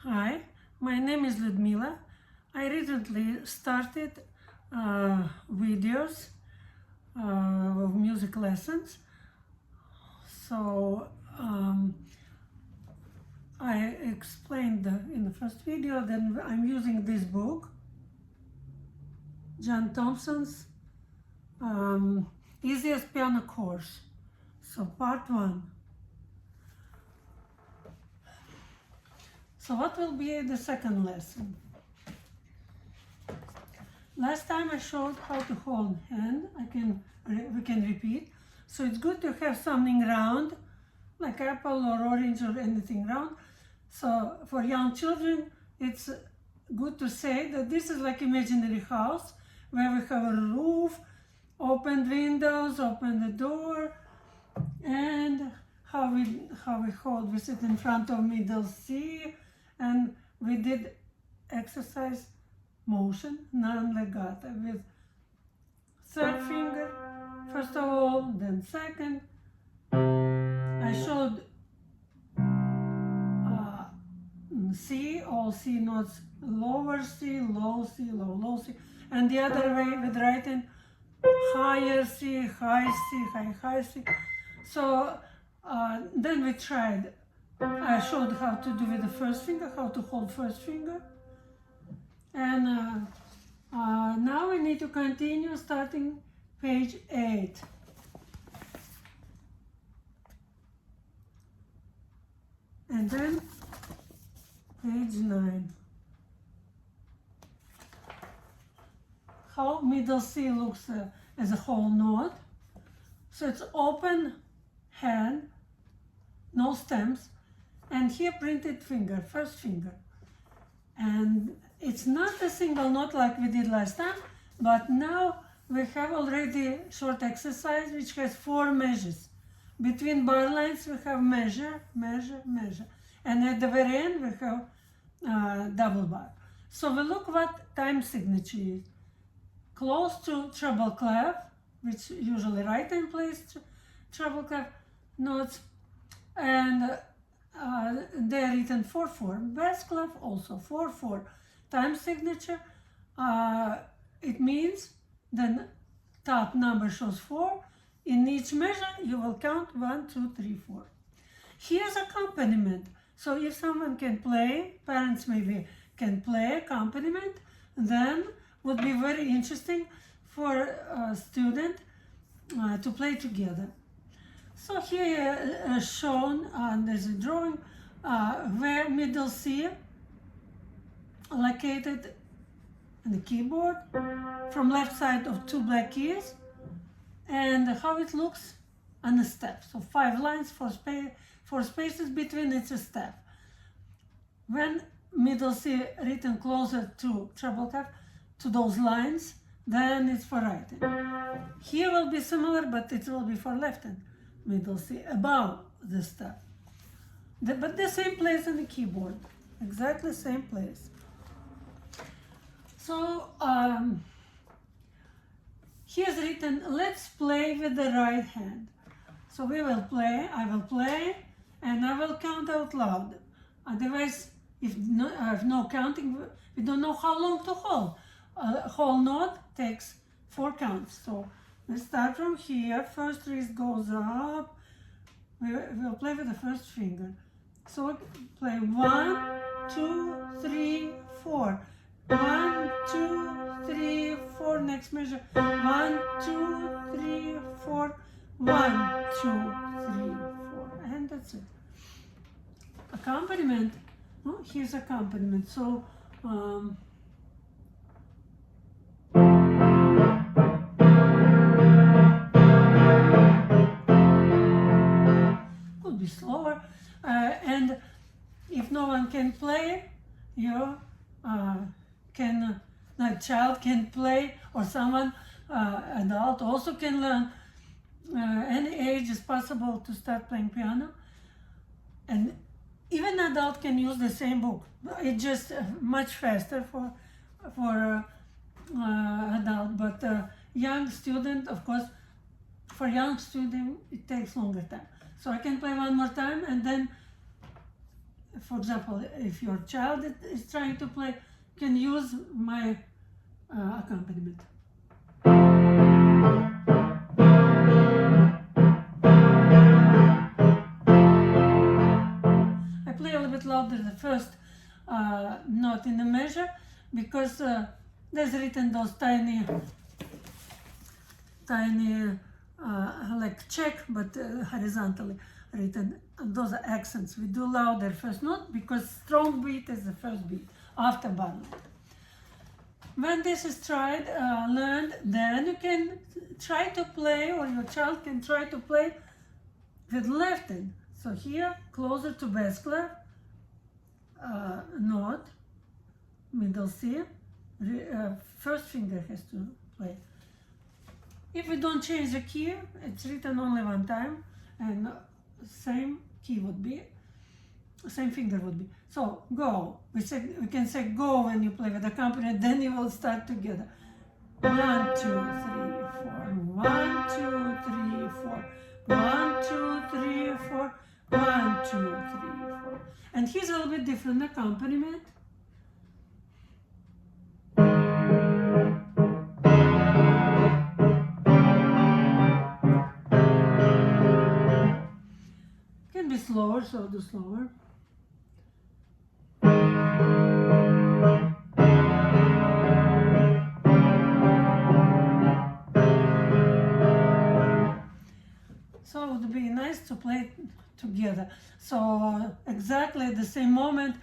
Hi, my name is Ludmila. I recently started videos of music lessons. So I explained in the first video that I'm using this book, John Thompson's Easiest Piano Course. So part 1. So what will be the second lesson? Last time I showed how to hold hand. We can repeat. So it's good to have something round, like apple or orange or anything round. So for young children, it's good to say that this is like imaginary house where we have a roof, open windows, open the door, and how we hold. We sit in front of middle C, and we did exercise motion, non-legato, with third finger, first of all, then second. I showed C, all C notes, lower C, low C, low, low C, and the other way with right hand, higher C, high C, high, high C. So then we tried, I showed how to do with the first finger, how to hold first finger. And now we need to continue starting page 8. And then page 9. How middle C looks as a whole note. So it's open hand, no stems, and here printed finger, first finger. And it's not a single note like we did last time, but now we have already short exercise which has 4 measures. Between bar lines we have measure, measure, measure. And at the very end we have double bar. So we look what time signature is. Close to treble clef, which usually right hand plays treble clef notes, and they're written 4/4. Bass clef also 4/4. Time signature, it means the top number shows 4. In each measure you will count 1, 2, 3, 4. Here's accompaniment. So if someone can play, parents maybe can play accompaniment, then would be very interesting for a student to play together. So here shown, there's a drawing where middle C located on the keyboard from left side of 2 black keys, and how it looks on a step. So 5 lines, 4 spaces between, it's a step. When middle C written closer to treble clef, to those lines, then it's for right hand. Here will be similar, but it will be for left hand. Middle C above the step. But the same place on the keyboard. Exactly same place. So here's written, let's play with the right hand. So we will play, I will play, and I will count out loud. Otherwise, if no counting, we don't know how long to hold. A whole note takes 4 counts. So we start from here. First wrist goes up. We'll play with the first finger. So we play 1, 2, 3, 4. 1, 2, 3, 4. Next measure. 1, 2, 3, 4. 1, 2, 3, 4. And that's it. Accompaniment. Oh, here's accompaniment. So could be slower, and if no one can play, you can, a child can play, or someone adult also can learn. Any age is possible to start playing piano, and even adult can use the same book. It's just much faster for adult, but young student, of course, for young student it takes longer time. So I can play one more time, and then for example, if your child is trying to play, you can use my accompaniment. I play a little bit louder the first note in the measure because there's written those tiny like check, but horizontally written. And those are accents. We do louder first note because strong beat is the first beat after bar note. When this is tried, learned, then you can try to play, or your child can try to play with left hand. So here, closer to bass clef, note, middle C, first finger has to play. If we don't change the key, it's written only one time, and same key would be, same finger would be. So go. We can say go when you play with accompaniment. Then you will start together. 1, 2, 3, 4. 1, 2, 3, 4. 1, 2, 3, 4. 1, 2, 3, 4. And here's a little bit different accompaniment. Can be slower, so I'll do slower. So it would be nice to play together. So exactly at the same moment,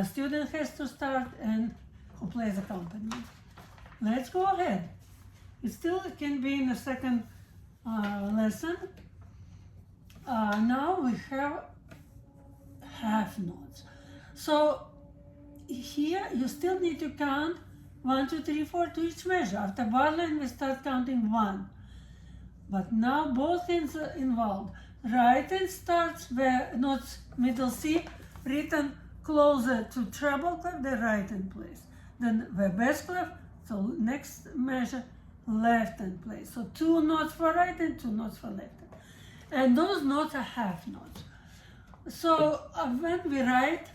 student has to start and who plays accompaniment. Let's go ahead. It still can be in the second lesson. Now we have half notes. So here you still need to count 1, 2, 3, 4 to each measure. After bar line we start counting 1. But now both hands are involved. Right hand starts where notes middle C written closer to treble clef, the right hand plays. Then where bass clef, so next measure left hand plays. So 2 notes for right hand, 2 notes for left hand. And those notes are half notes. So when we write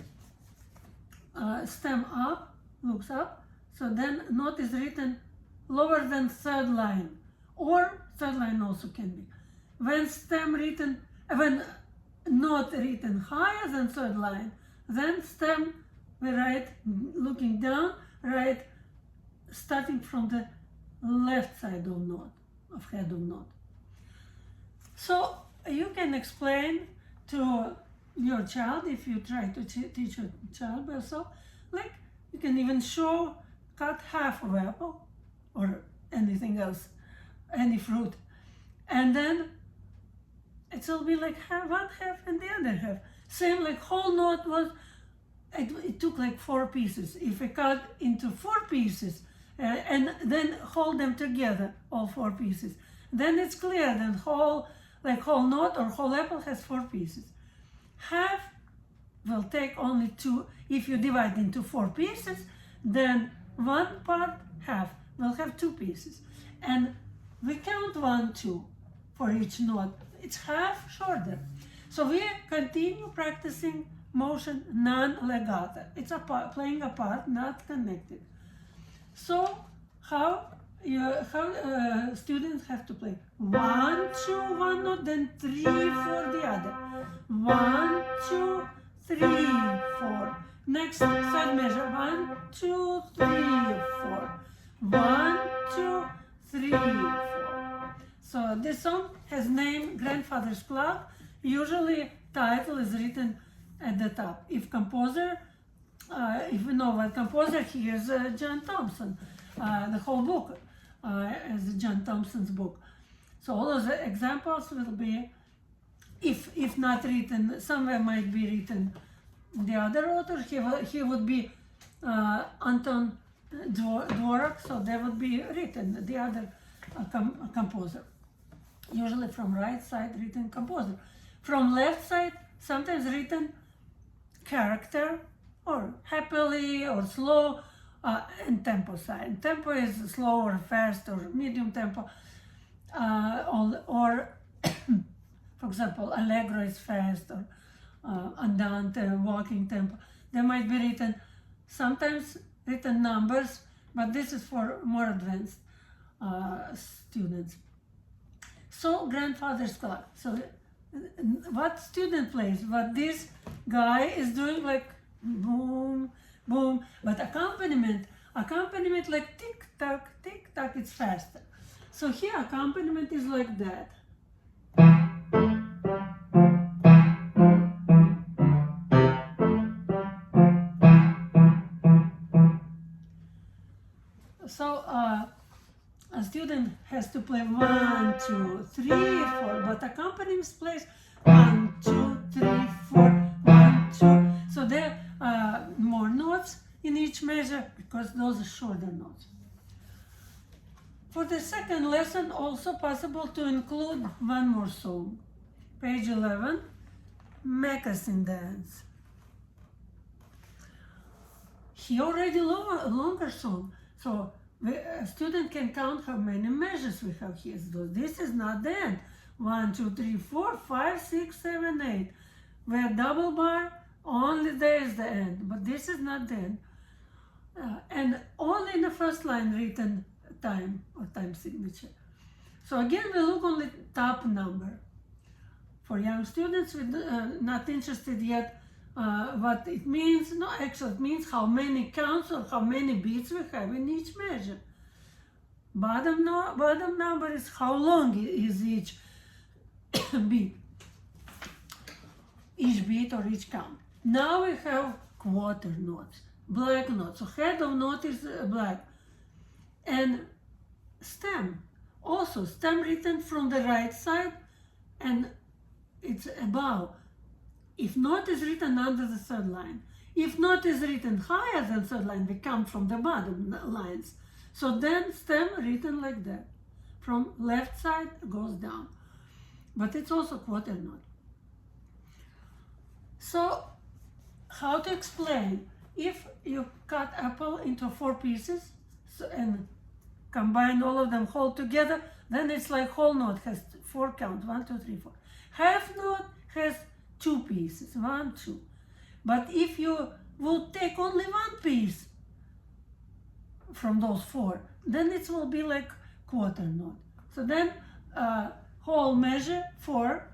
stem up, looks up, so then note is written lower than third line, or third line also can be. When note written higher than third line, then stem we write looking down, write starting from the left side of note, of head of note. So you can explain to your child, if you try to teach your child by yourself, like you can even show cut half of apple or anything else, any fruit, and then it will be like one half and the other half. Same like whole note was, it took like 4 pieces. If we cut into 4 pieces and then hold them together, all 4 pieces, then it's clear that whole note or whole apple has 4 pieces. Half will take only 2. If you divide into 4 pieces, then one part, half, will have 2 pieces. And we count 1, 2 for each note. It's half shorter. So we continue practicing motion non-legato. It's playing a part, not connected. So how students have to play 1, 2, 1 note, then 3, 4 the other. 1, 2, 3, 4. Next third measure. 1, 2, 3, 4. 1, 2, 3, 4. So this song has name Grandfather's Clock. Usually title is written at the top. If composer, if you know what composer, here's John Thompson. The whole book is John Thompson's book. So all those examples will be, if not written, somewhere might be written the other author. He would be Anton Dvorak, so there would be written the other composer. Usually from right side written composer. From left side, sometimes written character, or happily, or slow, and tempo side. Tempo is slow or fast or medium tempo, or for example, allegro is fast, or andante, walking tempo. There might be written, sometimes written numbers, but this is for more advanced students. So grandfather's clock. So what student plays, what this guy is doing, like boom, boom, but accompaniment like tick tock, it's faster. So here accompaniment is like that. So a student has to play 1, 2, 3, 4, but accompaniment plays 1, 2, 3, 4, 1, 2. So there are more notes in each measure because those are shorter notes. For the second lesson, also possible to include one more song. Page 11, Moccasin Dance. He already a longer song, so the student can count how many measures we have here. So this is not the end. 1, 2, 3, 4, 5, 6, 7, 8. Where double bar, only there is the end, but this is not the end. And only in the first line written time or time signature. So again, we look on the top number. For young students, we're not interested yet what it means. No, actually it means how many counts or how many beats we have in each measure. Bottom number is how long is each beat. Each beat or each count. Now we have quarter notes, black notes. So head of note is black. And stem. Also stem written from the right side and it's above. If note is written under the third line. If note is written higher than third line, we come from the bottom lines. So then stem written like that. From left side goes down. But it's also quarter note. So how to explain? If you cut apple into 4 pieces and combine all of them whole together, then it's like whole note has 4 counts, 1, 2, 3, 4. Half note has 2 pieces, 1, 2. But if you will take only 1 piece from those 4, then it will be like quarter note. So then whole measure 4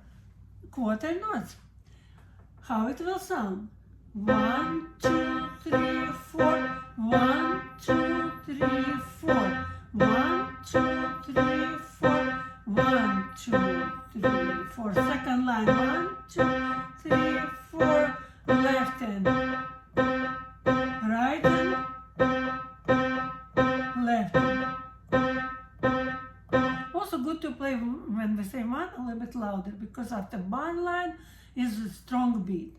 quarter notes. How it will sound? 1, 2, 3, 4. 1, 2, 3, 4. 1, 2, 3, 4. 1, 2, 3, 4. Second line. 1, 2, 3, 4. Left hand. Right hand. Left hand. Also good to play when we say 1 a little bit louder, because after 1 line is a strong beat.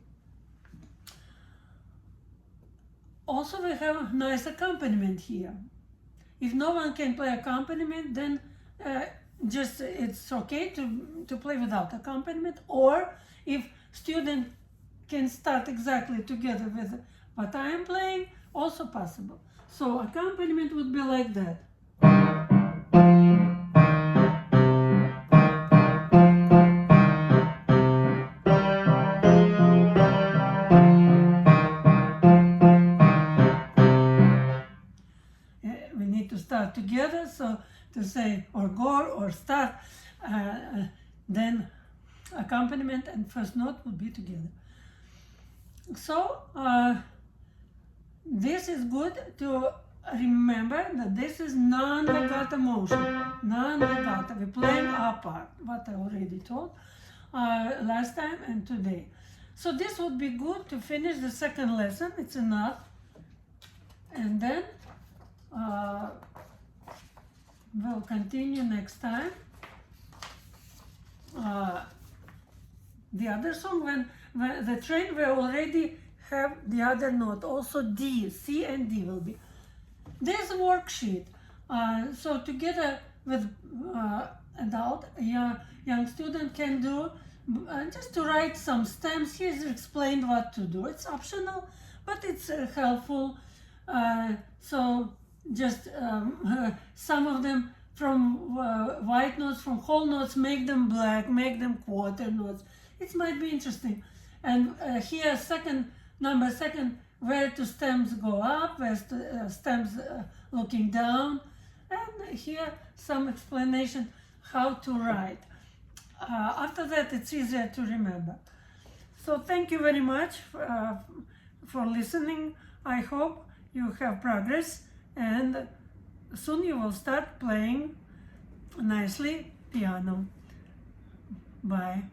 Also we have a nice accompaniment here. If no one can play accompaniment, then just it's okay to play without accompaniment, or if student can start exactly together with what I am playing, also possible. So accompaniment would be like that. We need to start together, so to say or go or start, then accompaniment and first note would be together. So this is good to remember that this is non-legato motion. Non-legato. We're playing our part, what I already told last time and today. So this would be good to finish the second lesson. It's enough. And then we'll continue next time. The other song, when the train, we already have the other note, also D, C and D will be. There's a worksheet, so together with adult, young student can do, just to write some stems. Here's explained what to do. It's optional, but it's helpful. So just some of them from white notes, from whole notes, make them black, make them quarter notes. It might be interesting. And here number second, where the stems go up, where the stems looking down, and here some explanation how to write. After that, it's easier to remember. So thank you very much for listening. I hope you have progress, and soon you will start playing nicely piano. Bye.